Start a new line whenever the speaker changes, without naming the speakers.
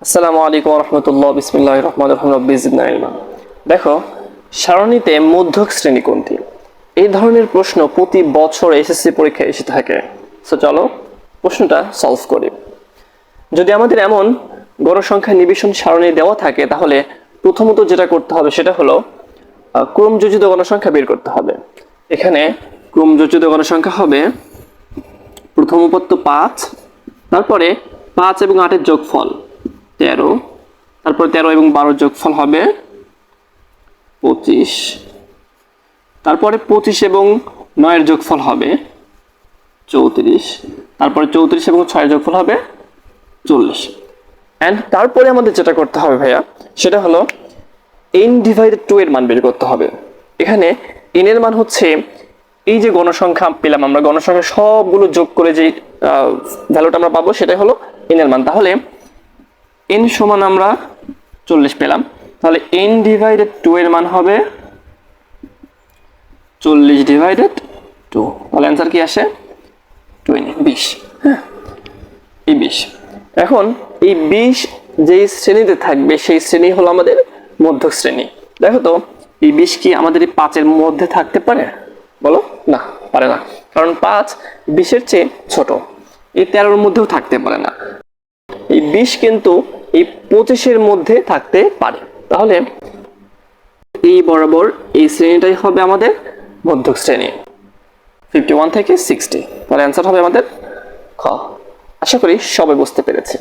আসসালামু আলাইকুম রহমতুল্লাহ বিসমিল্লাহির রহমানির রহিম রব্বি জিদনা ইলমা। দেখো, সারণীতে মধ্যক শ্রেণী কোনটি? এই ধরনের প্রশ্ন প্রতি বছর এসএসসি পরীক্ষায় এসে থাকে। সো চলো প্রশ্নটা সলভ করি। যদি আমাদের এমন গণসংখ্যা নিবেশন সারণী দেওয়া থাকে, তাহলে প্রথমত যেটা করতে হবে সেটা হলো ক্রমযোজিত গণসংখ্যা বের করতে হবে। এখানে ক্রমযোজিত গণসংখ্যা হবে প্রথম উপাত্ত 5, তারপরে 5 এবং 8-এর যোগফল 13, তারপর 13 এবং 12 যোগফল হবে 25, তারপরে 25 এবং 9-এর যোগফল হবে 34, তারপরে 34 এবং 6-এর যোগফল হবে 40। এন্ড তারপরে আমাদের যেটা করতে হবে ভাইয়া, সেটা হলো n ডিভাইডেড 2 এর মান বের করতে হবে। এখানে n এর মান হচ্ছে এই যে গণসংখ্যা পেলাম আমরা, গণসংখ্যা সবগুলো যোগ করে যে ভ্যালুটা আমরা পাবো সেটাই হলো n এর মান। তাহলে n সমান আমরা 40 পেলাম, তাহলে n ডিভাইডেড 2 এর মান হবে 40 ডিভাইডেড 2। তাহলে অ্যান্সার কি আসে? 20। হ্যাঁ, এই 20। এখন এই 20 যেই শ্রেণীতে থাকবে সেই শ্রেণী হলো আমাদের মধ্যক শ্রেণী। দেখো তো, এই 20 কি আমাদের এই 5-এর মধ্যে থাকতে পারে? বলো না, পারে না, কারণ 5 20-এর চেয়ে ছোট। এই 13-এর মধ্যেও থাকতে পারে না। এই 20 কিন্তু এই 25-এর মধ্যে থাকতে পারে। তাহলে এই বরাবর এই শ্রেণীটাই হবে আমাদের মধ্যক শ্রেণী, 51 থেকে 60। তাহলে অ্যান্সার হবে আমাদের খ। আশা করি সবাই বুঝতে পেরেছে।